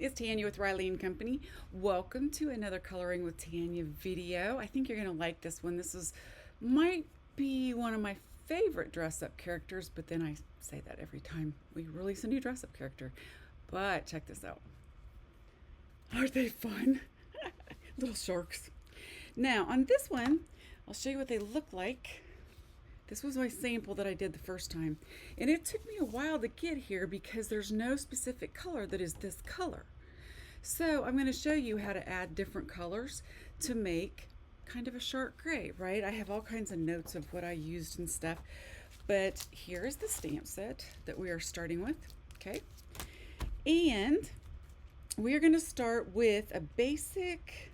It's Tanya with Riley and Company. Welcome to another Coloring with Tanya video. I think you're going to like this one. Might be one of my favorite dress-up characters, but then I say that every time we release a new dress-up character. But check this out. Aren't they fun? Little sharks. Now, on this one, I'll show you what they look like. This was my sample that I did the first time. And it took me a while to get here because there's no specific color that is this color. So I'm going to show you how to add different colors to make kind of a shark gray, right? I have all kinds of notes of what I used and stuff. But here is the stamp set that we are starting with, okay? And we are going to start with a basic,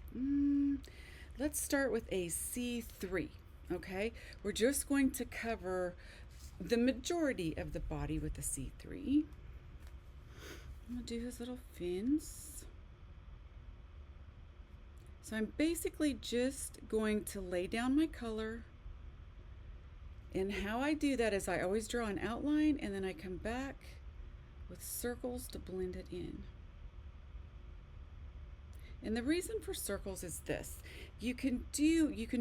let's start with a C3. Okay, we're just going to cover the majority of the body with the C3. I'm going to do his little fins. So I'm basically just going to lay down my color. And how I do that is I always draw an outline and then I come back with circles to blend it in. And the reason for circles is this. You can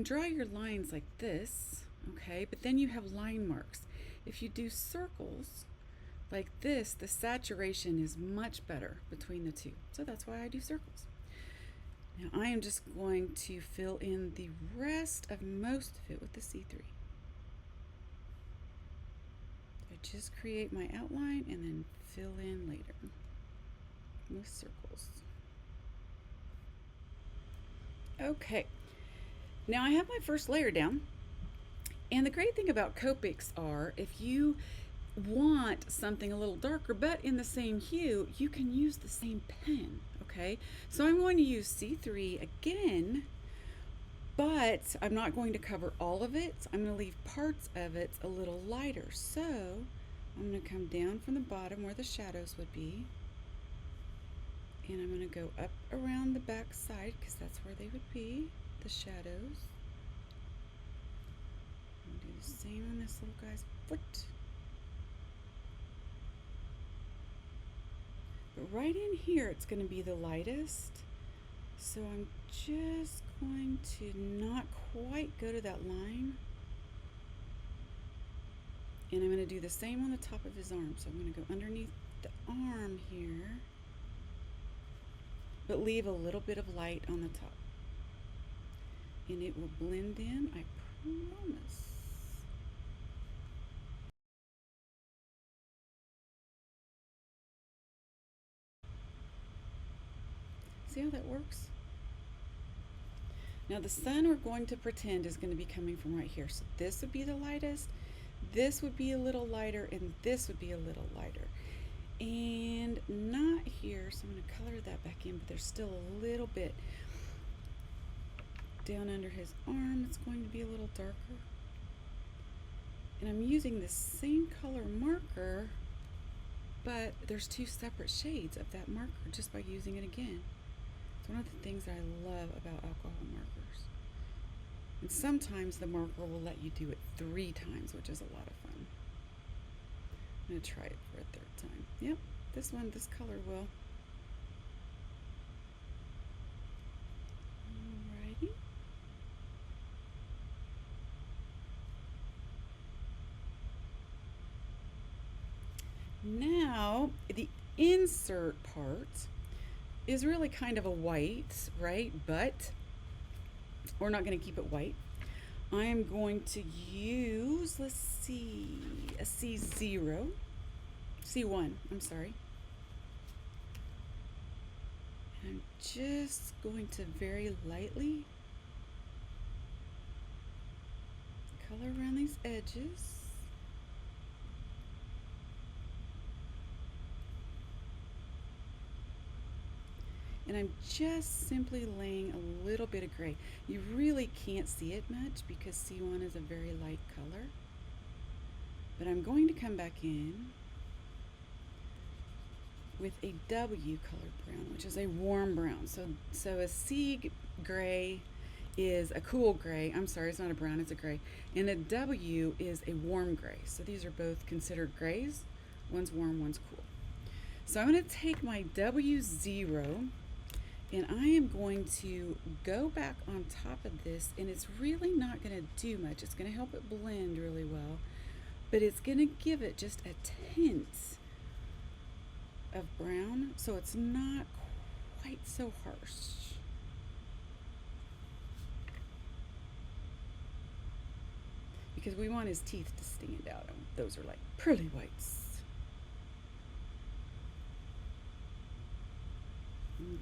draw your lines like this, okay, but then you have line marks. If you do circles like this, the saturation is much better between the two. So that's why I do circles. Now I am just going to fill in the rest of most of it with the C3. I just create my outline and then fill in later with circles. Okay, now I have my first layer down, and the great thing about Copics are if you want something a little darker but in the same hue, you can use the same pen, okay? So I'm going to use C3 again, but I'm not going to cover all of it. I'm going to leave parts of it a little lighter. So I'm going to come down from the bottom where the shadows would be. And I'm going to go up around the back side because that's where they would be, the shadows. I'm going to do the same on this little guy's foot. But right in here it's going to be the lightest. So I'm just going to not quite go to that line. And I'm going to do the same on the top of his arm. So I'm going to go underneath the arm here, but leave a little bit of light on the top. And it will blend in, I promise. See how that works? Now the sun we're going to pretend is going to be coming from right here. So this would be the lightest, this would be a little lighter, and this would be a little lighter. And not here, so I'm going to color that back in, but there's still a little bit down under his arm. It's going to be a little darker. And I'm using the same color marker, but there's two separate shades of that marker just by using it again. It's one of the things that I love about alcohol markers. And sometimes the marker will let you do it 3 times, which is a lot of fun. I'm going to try it for a 3rd time. Yep, this color will. Alrighty. Now, the insert part is really kind of a white, right? But we're not going to keep it white. I am going to use, let's see, a C1, I'm sorry. And I'm just going to very lightly color around these edges. And I'm just simply laying a little bit of gray. You really can't see it much because C1 is a very light color. But I'm going to come back in with a W colored brown, which is a warm brown. So a C gray is a cool gray. I'm sorry, it's not a brown, it's a gray. And a W is a warm gray. So these are both considered grays. One's warm, one's cool. So I'm going to take my W0 and I am going to go back on top of this, and it's really not going to do much. It's going to help it blend really well, but it's going to give it just a tint of brown, so it's not quite so harsh. Because we want his teeth to stand out, and those are like pearly whites.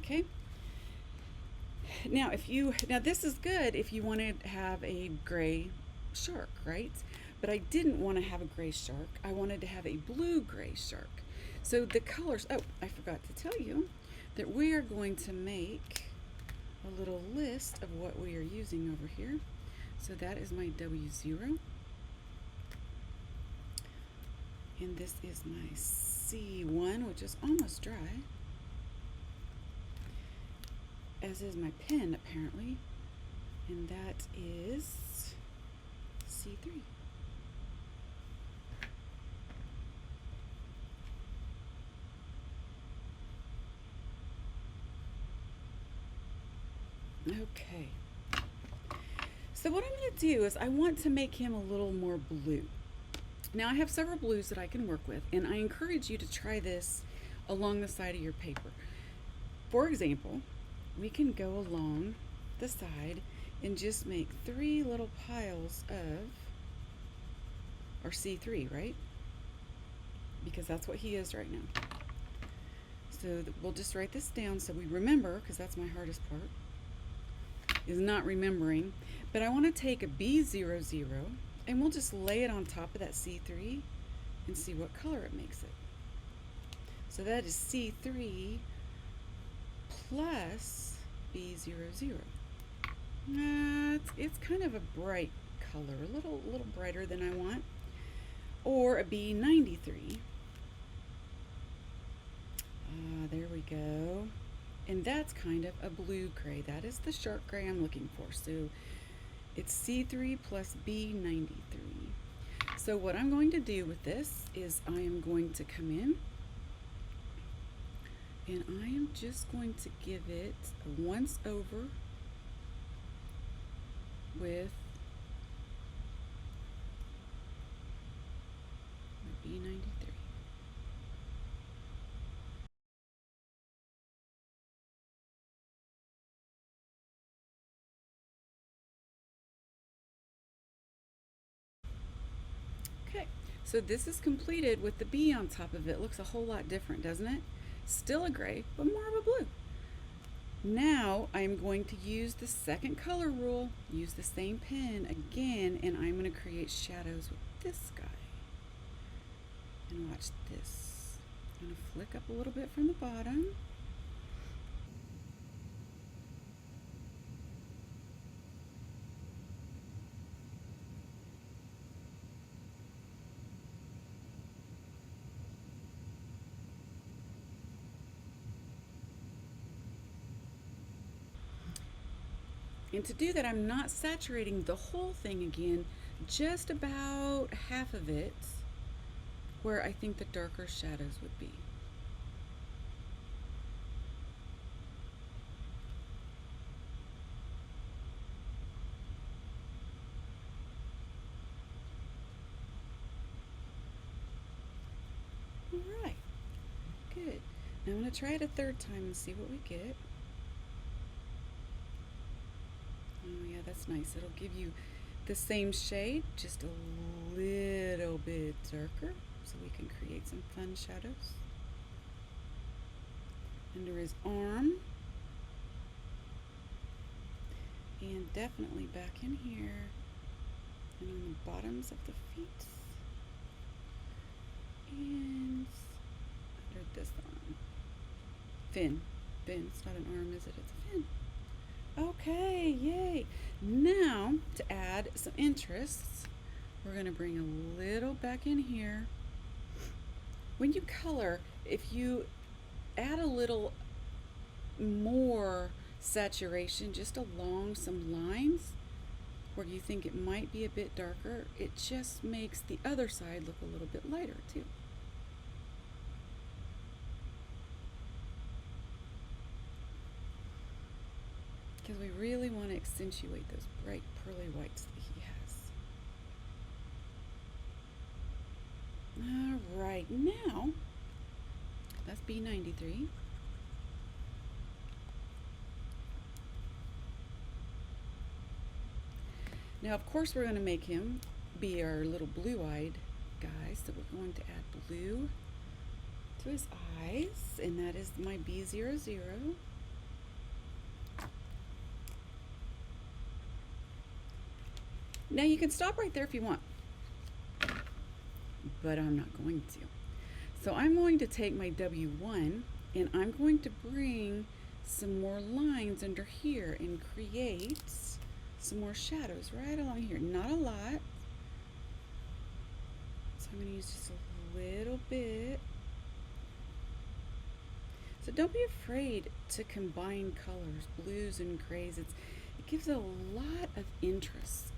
Okay. Now, this is good if you want to have a gray shark, right? But I didn't want to have a gray shark. I wanted to have a blue-gray shark. So the colors, oh, I forgot to tell you that we are going to make a little list of what we are using over here. So that is my W0. And this is my C1, which is almost dry. As is my pen, apparently. And that is C3. Okay. So what I'm going to do is I want to make him a little more blue. Now I have several blues that I can work with, and I encourage you to try this along the side of your paper. For example, we can go along the side and just make 3 little piles of, or C3, right? Because that's what he is right now. So we'll just write this down so we remember, because that's my hardest part, is not remembering. But I want to take a B00, and we'll just lay it on top of that C3 and see what color it makes it. So that is C3 plus B00. It's kind of a bright color, a little brighter than I want. Or a B93. There we go. And that's kind of a blue gray. That is the shark gray I'm looking for. So it's C3 plus B93. So what I'm going to do with this is I am going to come in and I am just going to give it a once over with my B93. Okay, so this is completed with the B on top of it. Looks a whole lot different, doesn't it? Still a gray, but more of a blue. Now I'm going to use the second color rule, use the same pen again, and I'm going to create shadows with this guy. And watch this. I'm going to flick up a little bit from the bottom. And to do that, I'm not saturating the whole thing again, just about half of it where I think the darker shadows would be. All right, good. Now I'm going to try it a third time and see what we get. Oh yeah, that's nice. It'll give you the same shade, just a little bit darker, so we can create some fun shadows. Under his arm. And definitely back in here. And on the bottoms of the feet. And under this arm. Fin. It's not an arm, is it? It's a fin. Okay, yay. Now, to add some interests, we're going to bring a little back in here. When you color, if you add a little more saturation just along some lines where you think it might be a bit darker, it just makes the other side look a little bit lighter too. because we really want to accentuate those bright pearly whites that he has. All right, now that's B93. Now, of course, we're going to make him be our little blue-eyed guy, so we're going to add blue to his eyes, and that is my B00. Now, you can stop right there if you want, but I'm not going to. So I'm going to take my W1, and I'm going to bring some more lines under here and create some more shadows right along here. Not a lot. So I'm going to use just a little bit. So don't be afraid to combine colors, blues and grays. It gives a lot of interest.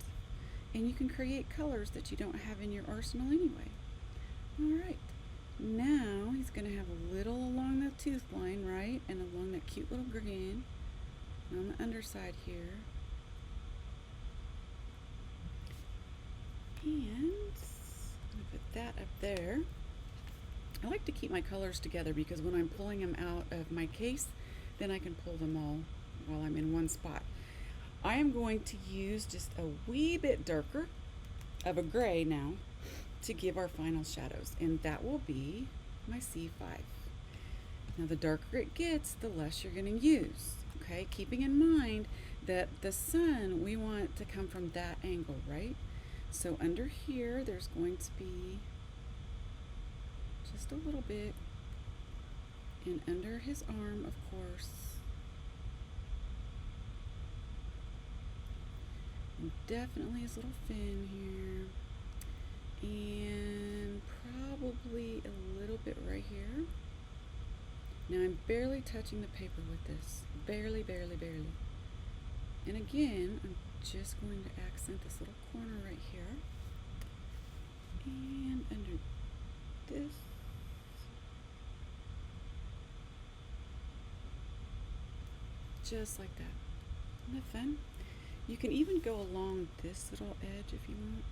And you can create colors that you don't have in your arsenal anyway. All right. Now he's going to have a little along the tooth line, right? And along that cute little grin. And on the underside here. And I'm going to put that up there. I like to keep my colors together because when I'm pulling them out of my case, then I can pull them all while I'm in one spot. I am going to use just a wee bit darker of a gray now to give our final shadows, and that will be my C5. Now the darker it gets, the less you're going to use, okay? Keeping in mind that the sun, we want to come from that angle, right? So under here, there's going to be just a little bit, and under his arm, of course, and definitely his little fin here, and probably a little bit right here. Now I'm barely touching the paper with this, barely, barely, barely. And again, I'm just going to accent this little corner right here, and under this. Just like that. Isn't that fun? You can even go along this little edge if you want.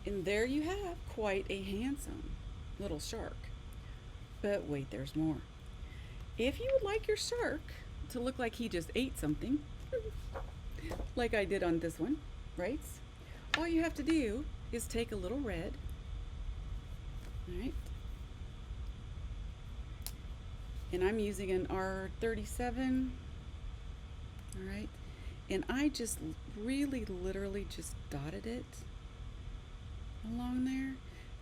And there you have quite a handsome little shark. But wait, there's more. If you would like your shark to look like he just ate something, like I did on this one, right? All you have to do is take a little red, all right? And I'm using an R37, all right? And I just really literally just dotted it along there.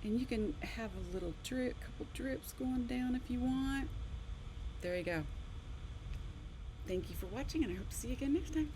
And you can have a little drip, couple drips going down if you want. There you go. Thank you for watching, and I hope to see you again next time.